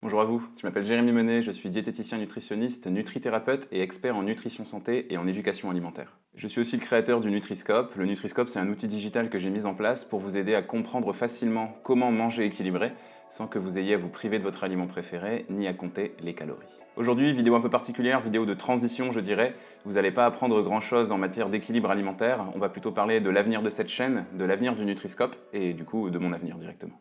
Bonjour à vous, je m'appelle Jérémy Menet, je suis diététicien nutritionniste, nutrithérapeute et expert en nutrition santé et en éducation alimentaire. Je suis aussi le créateur du Nutriscope. Le Nutriscope, c'est un outil digital que j'ai mis en place pour vous aider à comprendre facilement comment manger équilibré sans que vous ayez à vous priver de votre aliment préféré ni à compter les calories. Aujourd'hui, vidéo un peu particulière, vidéo de transition je dirais. Vous n'allez pas apprendre grand chose en matière d'équilibre alimentaire, on va plutôt parler de l'avenir de cette chaîne, de l'avenir du Nutriscope et du coup de mon avenir directement.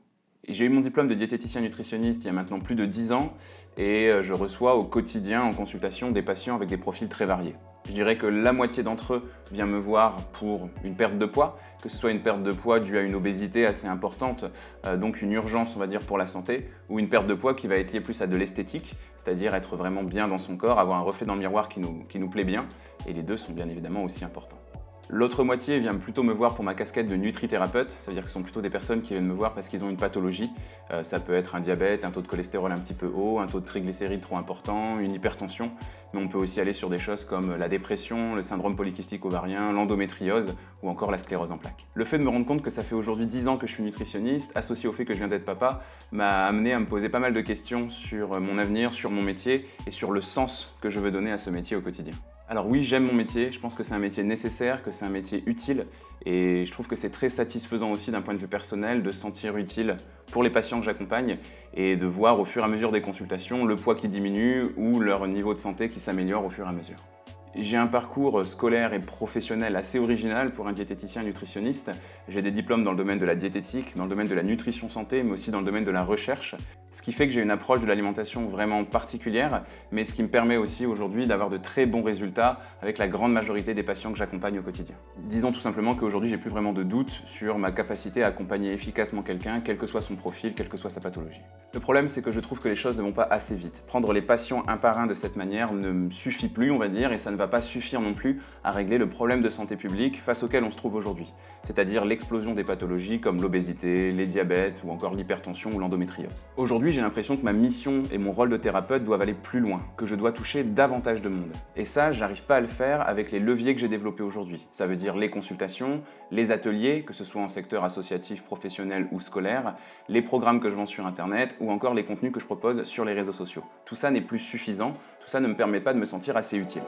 J'ai eu mon diplôme de diététicien nutritionniste il y a maintenant plus de 10 ans et je reçois au quotidien en consultation des patients avec des profils très variés. Je dirais que la moitié d'entre eux vient me voir pour une perte de poids, que ce soit une perte de poids due à une obésité assez importante, donc une urgence on va dire pour la santé, ou une perte de poids qui va être liée plus à de l'esthétique, c'est-à-dire être vraiment bien dans son corps, avoir un reflet dans le miroir qui nous plaît bien, et les deux sont bien évidemment aussi importants. L'autre moitié vient plutôt me voir pour ma casquette de nutrithérapeute, ça veut dire que ce sont plutôt des personnes qui viennent me voir parce qu'ils ont une pathologie. Ça peut être un diabète, un taux de cholestérol un petit peu haut, un taux de triglycérides trop important, une hypertension, mais on peut aussi aller sur des choses comme la dépression, le syndrome polykystique ovarien, l'endométriose ou encore la sclérose en plaques. Le fait de me rendre compte que ça fait aujourd'hui 10 ans que je suis nutritionniste, associé au fait que je viens d'être papa, m'a amené à me poser pas mal de questions sur mon avenir, sur mon métier et sur le sens que je veux donner à ce métier au quotidien. Alors oui, j'aime mon métier, je pense que c'est un métier nécessaire, que c'est un métier utile et je trouve que c'est très satisfaisant aussi d'un point de vue personnel de se sentir utile pour les patients que j'accompagne et de voir au fur et à mesure des consultations le poids qui diminue ou leur niveau de santé qui s'améliore au fur et à mesure. J'ai un parcours scolaire et professionnel assez original pour un diététicien nutritionniste. J'ai des diplômes dans le domaine de la diététique, dans le domaine de la nutrition santé, mais aussi dans le domaine de la recherche. Ce qui fait que j'ai une approche de l'alimentation vraiment particulière, mais ce qui me permet aussi aujourd'hui d'avoir de très bons résultats avec la grande majorité des patients que j'accompagne au quotidien. Disons tout simplement qu'aujourd'hui, j'ai plus vraiment de doute sur ma capacité à accompagner efficacement quelqu'un, quel que soit son profil, quelle que soit sa pathologie. Le problème, c'est que je trouve que les choses ne vont pas assez vite. Prendre les patients un par un de cette manière ne me suffit plus, on va dire, et ça ne va pas suffire non plus à régler le problème de santé publique face auquel on se trouve aujourd'hui, c'est-à-dire l'explosion des pathologies comme l'obésité, les diabètes ou encore l'hypertension ou l'endométriose. Aujourd'hui, j'ai l'impression que ma mission et mon rôle de thérapeute doivent aller plus loin, que je dois toucher davantage de monde. Et ça, j'arrive pas à le faire avec les leviers que j'ai développés aujourd'hui. Ça veut dire les consultations, les ateliers, que ce soit en secteur associatif, professionnel ou scolaire, les programmes que je vends sur Internet ou encore les contenus que je propose sur les réseaux sociaux. Tout ça n'est plus suffisant, tout ça ne me permet pas de me sentir assez utile.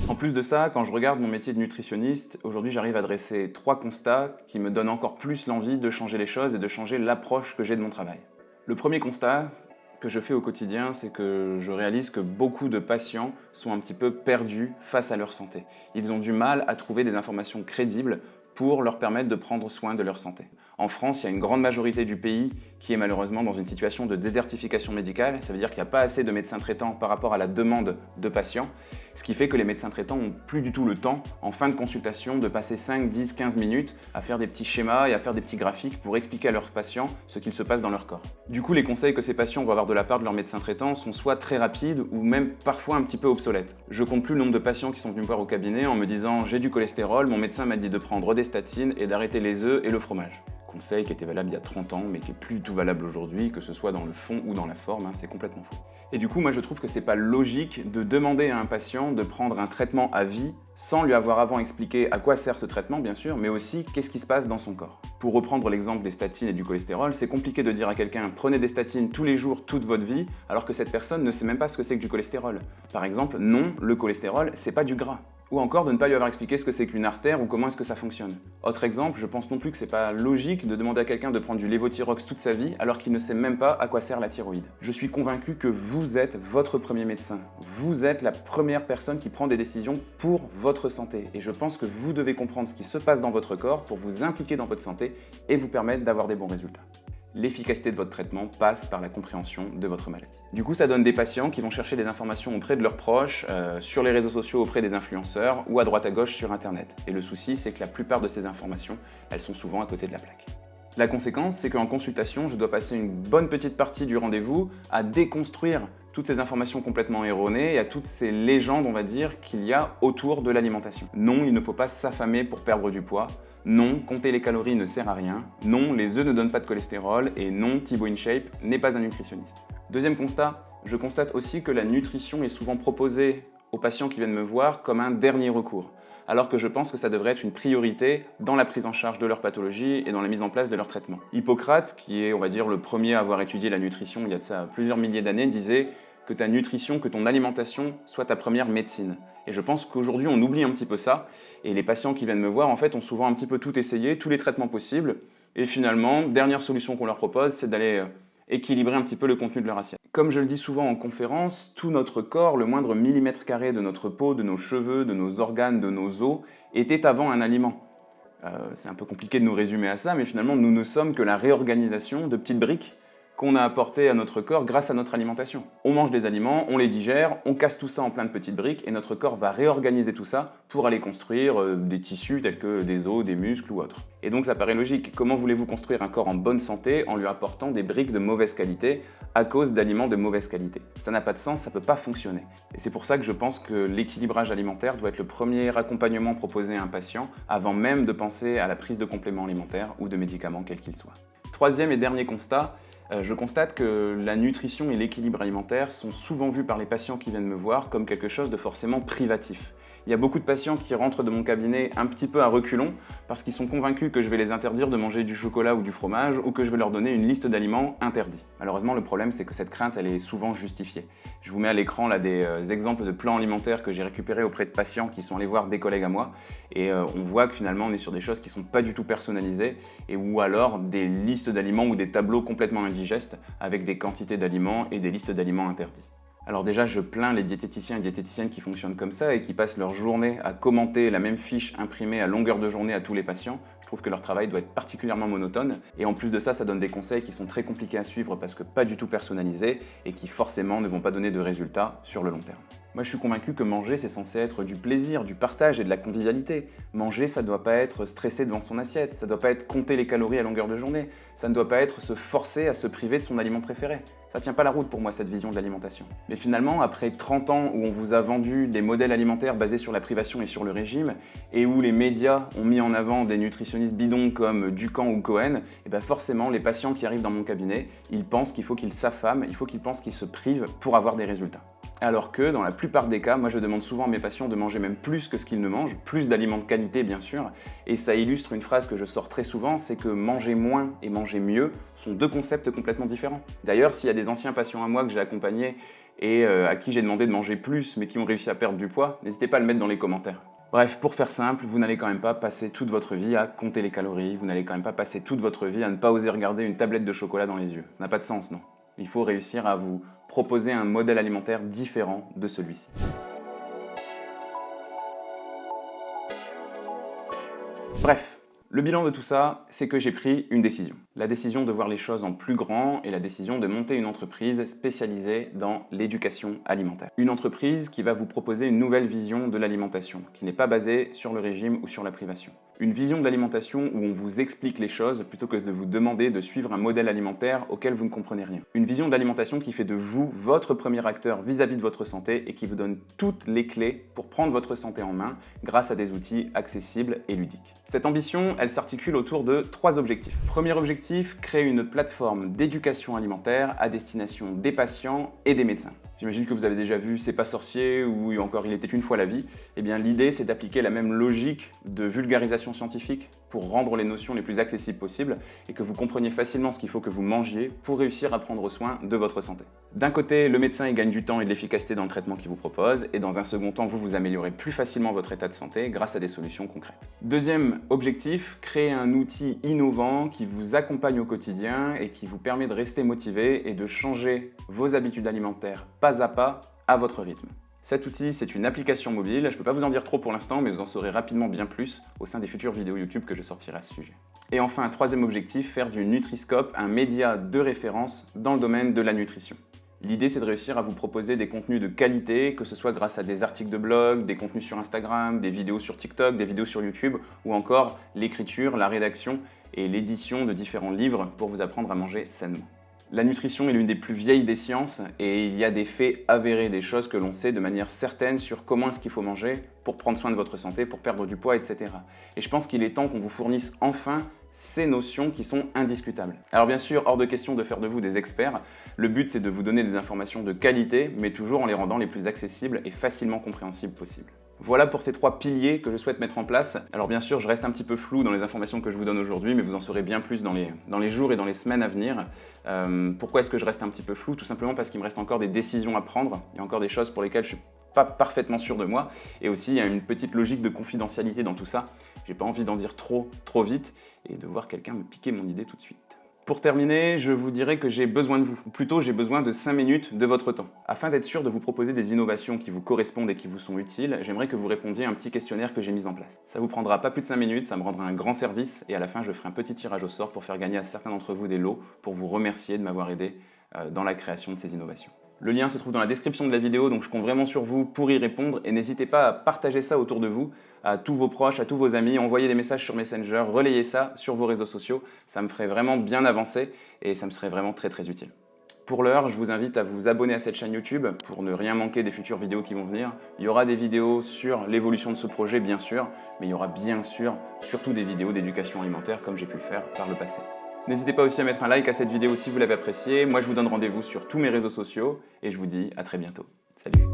En plus de ça, quand je regarde mon métier de nutritionniste, aujourd'hui j'arrive à dresser 3 constats qui me donnent encore plus l'envie de changer les choses et de changer l'approche que j'ai de mon travail. Le premier constat que je fais au quotidien, c'est que je réalise que beaucoup de patients sont un petit peu perdus face à leur santé. Ils ont du mal à trouver des informations crédibles pour leur permettre de prendre soin de leur santé. En France, il y a une grande majorité du pays qui est malheureusement dans une situation de désertification médicale. Ça veut dire qu'il n'y a pas assez de médecins traitants par rapport à la demande de patients, ce qui fait que les médecins traitants n'ont plus du tout le temps, en fin de consultation, de passer 5, 10, 15 minutes à faire des petits schémas et à faire des petits graphiques pour expliquer à leurs patients ce qu'il se passe dans leur corps. Du coup, les conseils que ces patients vont avoir de la part de leur médecin traitant sont soit très rapides ou même parfois un petit peu obsolètes. Je compte plus le nombre de patients qui sont venus me voir au cabinet en me disant « j'ai du cholestérol, mon médecin m'a dit de prendre des statines et d'arrêter les œufs et le fromage ». Conseil qui était valable il y a 30 ans, mais qui est plus du tout valable aujourd'hui, que ce soit dans le fond ou dans la forme, c'est complètement faux. Et du coup, moi je trouve que c'est pas logique de demander à un patient de prendre un traitement à vie sans lui avoir avant expliqué à quoi sert ce traitement, bien sûr, mais aussi qu'est-ce qui se passe dans son corps. Pour reprendre l'exemple des statines et du cholestérol, c'est compliqué de dire à quelqu'un « prenez des statines tous les jours, toute votre vie », alors que cette personne ne sait même pas ce que c'est que du cholestérol. Par exemple, non, le cholestérol, c'est pas du gras. Ou encore de ne pas lui avoir expliqué ce que c'est qu'une artère ou comment est-ce que ça fonctionne. Autre exemple, je pense non plus que c'est pas logique de demander à quelqu'un de prendre du lévothyrox toute sa vie alors qu'il ne sait même pas à quoi sert la thyroïde. Je suis convaincu que vous êtes votre premier médecin. Vous êtes la première personne qui prend des décisions pour votre santé. Et je pense que vous devez comprendre ce qui se passe dans votre corps pour vous impliquer dans votre santé et vous permettre d'avoir des bons résultats. L'efficacité de votre traitement passe par la compréhension de votre maladie. Du coup, ça donne des patients qui vont chercher des informations auprès de leurs proches, sur les réseaux sociaux auprès des influenceurs ou à droite à gauche sur Internet. Et le souci, c'est que la plupart de ces informations, elles sont souvent à côté de la plaque. La conséquence, c'est qu'en consultation, je dois passer une bonne petite partie du rendez-vous à déconstruire toutes ces informations complètement erronées et à toutes ces légendes, on va dire, qu'il y a autour de l'alimentation. Non, il ne faut pas s'affamer pour perdre du poids. Non, compter les calories ne sert à rien. Non, les œufs ne donnent pas de cholestérol. Et non, Thibaut InShape n'est pas un nutritionniste. Deuxième constat, je constate aussi que la nutrition est souvent proposée aux patients qui viennent me voir comme un dernier recours. alors que je pense que ça devrait être une priorité dans la prise en charge de leur pathologie et dans la mise en place de leur traitement. Hippocrate, qui est, on va dire, le premier à avoir étudié la nutrition il y a de ça plusieurs milliers d'années, disait que ta nutrition, que ton alimentation soit ta première médecine. Et je pense qu'aujourd'hui, on oublie un petit peu ça, et les patients qui viennent me voir, en fait, ont souvent un petit peu tout essayé, tous les traitements possibles, et finalement, dernière solution qu'on leur propose, c'est d'aller équilibrer un petit peu le contenu de leur assiette. Comme je le dis souvent en conférence, tout notre corps, le moindre millimètre carré de notre peau, de nos cheveux, de nos organes, de nos os, était avant un aliment. C'est un peu compliqué de nous résumer à ça, mais finalement, nous ne sommes que la réorganisation de petites briques qu'on a apportées à notre corps grâce à notre alimentation. On mange des aliments, on les digère, on casse tout ça en plein de petites briques, et notre corps va réorganiser tout ça pour aller construire des tissus tels que des os, des muscles ou autres. Et donc ça paraît logique. Comment voulez-vous construire un corps en bonne santé en lui apportant des briques de mauvaise qualité à cause d'aliments de mauvaise qualité? Ça n'a pas de sens, ça ne peut pas fonctionner. Et c'est pour ça que je pense que l'équilibrage alimentaire doit être le premier accompagnement proposé à un patient avant même de penser à la prise de compléments alimentaires ou de médicaments quels qu'ils soient. Troisième et dernier constat, je constate que la nutrition et l'équilibre alimentaire sont souvent vus par les patients qui viennent me voir comme quelque chose de forcément privatif. Il y a beaucoup de patients qui rentrent de mon cabinet un petit peu à reculons parce qu'ils sont convaincus que je vais les interdire de manger du chocolat ou du fromage ou que je vais leur donner une liste d'aliments interdits. Malheureusement, le problème, c'est que cette crainte, elle est souvent justifiée. Je vous mets à l'écran là des exemples de plans alimentaires que j'ai récupérés auprès de patients qui sont allés voir des collègues à moi et on voit que finalement, on est sur des choses qui ne sont pas du tout personnalisées et ou alors des listes d'aliments ou des tableaux complètement indigestes avec des quantités d'aliments et des listes d'aliments interdits. Alors déjà, je plains les diététiciens et diététiciennes qui fonctionnent comme ça et qui passent leur journée à commenter la même fiche imprimée à longueur de journée à tous les patients. Je trouve que leur travail doit être particulièrement monotone. Et en plus de ça, ça donne des conseils qui sont très compliqués à suivre parce que pas du tout personnalisés et qui forcément ne vont pas donner de résultats sur le long terme. Moi, je suis convaincu que manger, c'est censé être du plaisir, du partage et de la convivialité. Manger, ça ne doit pas être stresser devant son assiette, ça ne doit pas être compter les calories à longueur de journée, ça ne doit pas être se forcer à se priver de son aliment préféré. Ça tient pas la route pour moi, cette vision de l'alimentation. Mais finalement, après 30 ans où on vous a vendu des modèles alimentaires basés sur la privation et sur le régime, et où les médias ont mis en avant des nutritionnistes bidons comme Dukan ou Cohen, et bien forcément, les patients qui arrivent dans mon cabinet, ils pensent qu'il faut qu'ils s'affament, il faut qu'ils pensent qu'ils se privent pour avoir des résultats. Alors que dans la plupart des cas, moi je demande souvent à mes patients de manger même plus que ce qu'ils ne mangent, plus d'aliments de qualité bien sûr, et ça illustre une phrase que je sors très souvent, c'est que manger moins et manger mieux sont deux concepts complètement différents. D'ailleurs, s'il y a des anciens patients à moi que j'ai accompagnés et à qui j'ai demandé de manger plus mais qui ont réussi à perdre du poids, n'hésitez pas à le mettre dans les commentaires. Bref, pour faire simple, vous n'allez quand même pas passer toute votre vie à compter les calories, vous n'allez quand même pas passer toute votre vie à ne pas oser regarder une tablette de chocolat dans les yeux. Ça n'a pas de sens, non. Il faut réussir à vous proposer un modèle alimentaire différent de celui-ci. Bref, le bilan de tout ça, c'est que j'ai pris une décision. La décision de voir les choses en plus grand et la décision de monter une entreprise spécialisée dans l'éducation alimentaire. Une entreprise qui va vous proposer une nouvelle vision de l'alimentation, qui n'est pas basée sur le régime ou sur la privation. Une vision de l'alimentation où on vous explique les choses plutôt que de vous demander de suivre un modèle alimentaire auquel vous ne comprenez rien. Une vision de l'alimentation qui fait de vous votre premier acteur vis-à-vis de votre santé et qui vous donne toutes les clés pour prendre votre santé en main grâce à des outils accessibles et ludiques. Cette ambition, elle s'articule autour de 3 objectifs. Premier objectif, créer une plateforme d'éducation alimentaire à destination des patients et des médecins. J'imagine que vous avez déjà vu C'est pas sorcier ou encore Il était une fois la vie. Eh bien, l'idée, c'est d'appliquer la même logique de vulgarisation scientifique pour rendre les notions les plus accessibles possibles et que vous compreniez facilement ce qu'il faut que vous mangiez pour réussir à prendre soin de votre santé. D'un côté, le médecin il gagne du temps et de l'efficacité dans le traitement qu'il vous propose et dans un second temps, vous améliorez plus facilement votre état de santé grâce à des solutions concrètes. Deuxième objectif, créer un outil innovant qui vous accompagne au quotidien et qui vous permet de rester motivé et de changer vos habitudes alimentaires pas à pas à votre rythme. Cet outil, c'est une application mobile. Je ne peux pas vous en dire trop pour l'instant, mais vous en saurez rapidement bien plus au sein des futures vidéos YouTube que je sortirai à ce sujet. Et enfin, un troisième objectif, faire du Nutriscope un média de référence dans le domaine de la nutrition. L'idée, c'est de réussir à vous proposer des contenus de qualité, que ce soit grâce à des articles de blog, des contenus sur Instagram, des vidéos sur TikTok, des vidéos sur YouTube, ou encore l'écriture, la rédaction et l'édition de différents livres pour vous apprendre à manger sainement. La nutrition est l'une des plus vieilles des sciences et il y a des faits avérés, des choses que l'on sait de manière certaine sur comment est-ce qu'il faut manger pour prendre soin de votre santé, pour perdre du poids, etc. Et je pense qu'il est temps qu'on vous fournisse enfin ces notions qui sont indiscutables. Alors bien sûr, hors de question de faire de vous des experts, le but c'est de vous donner des informations de qualité, mais toujours en les rendant les plus accessibles et facilement compréhensibles possibles. Voilà pour ces 3 piliers que je souhaite mettre en place. Alors bien sûr, je reste un petit peu flou dans les informations que je vous donne aujourd'hui, mais vous en saurez bien plus dans les jours et dans les semaines à venir. Pourquoi est-ce que je reste un petit peu flou? Tout simplement parce qu'il me reste encore des décisions à prendre. Il y a encore des choses pour lesquelles je suis pas parfaitement sûr de moi. Et aussi, il y a une petite logique de confidentialité dans tout ça. J'ai pas envie d'en dire trop vite et de voir quelqu'un me piquer mon idée tout de suite. Pour terminer, je vous dirais que j'ai besoin de vous, ou plutôt j'ai besoin de 5 minutes de votre temps. Afin d'être sûr de vous proposer des innovations qui vous correspondent et qui vous sont utiles, j'aimerais que vous répondiez à un petit questionnaire que j'ai mis en place. Ça vous prendra pas plus de 5 minutes, ça me rendra un grand service, et à la fin je ferai un petit tirage au sort pour faire gagner à certains d'entre vous des lots, pour vous remercier de m'avoir aidé dans la création de ces innovations. Le lien se trouve dans la description de la vidéo, donc je compte vraiment sur vous pour y répondre, et n'hésitez pas à partager ça autour de vous, à tous vos proches, à tous vos amis, envoyez des messages sur Messenger, relayez ça sur vos réseaux sociaux, ça me ferait vraiment bien avancer et ça me serait vraiment très utile. Pour l'heure, je vous invite à vous abonner à cette chaîne YouTube pour ne rien manquer des futures vidéos qui vont venir. Il y aura des vidéos sur l'évolution de ce projet, bien sûr, mais il y aura bien sûr surtout des vidéos d'éducation alimentaire comme j'ai pu le faire par le passé. N'hésitez pas aussi à mettre un like à cette vidéo si vous l'avez appréciée. Moi, je vous donne rendez-vous sur tous mes réseaux sociaux et je vous dis à très bientôt. Salut!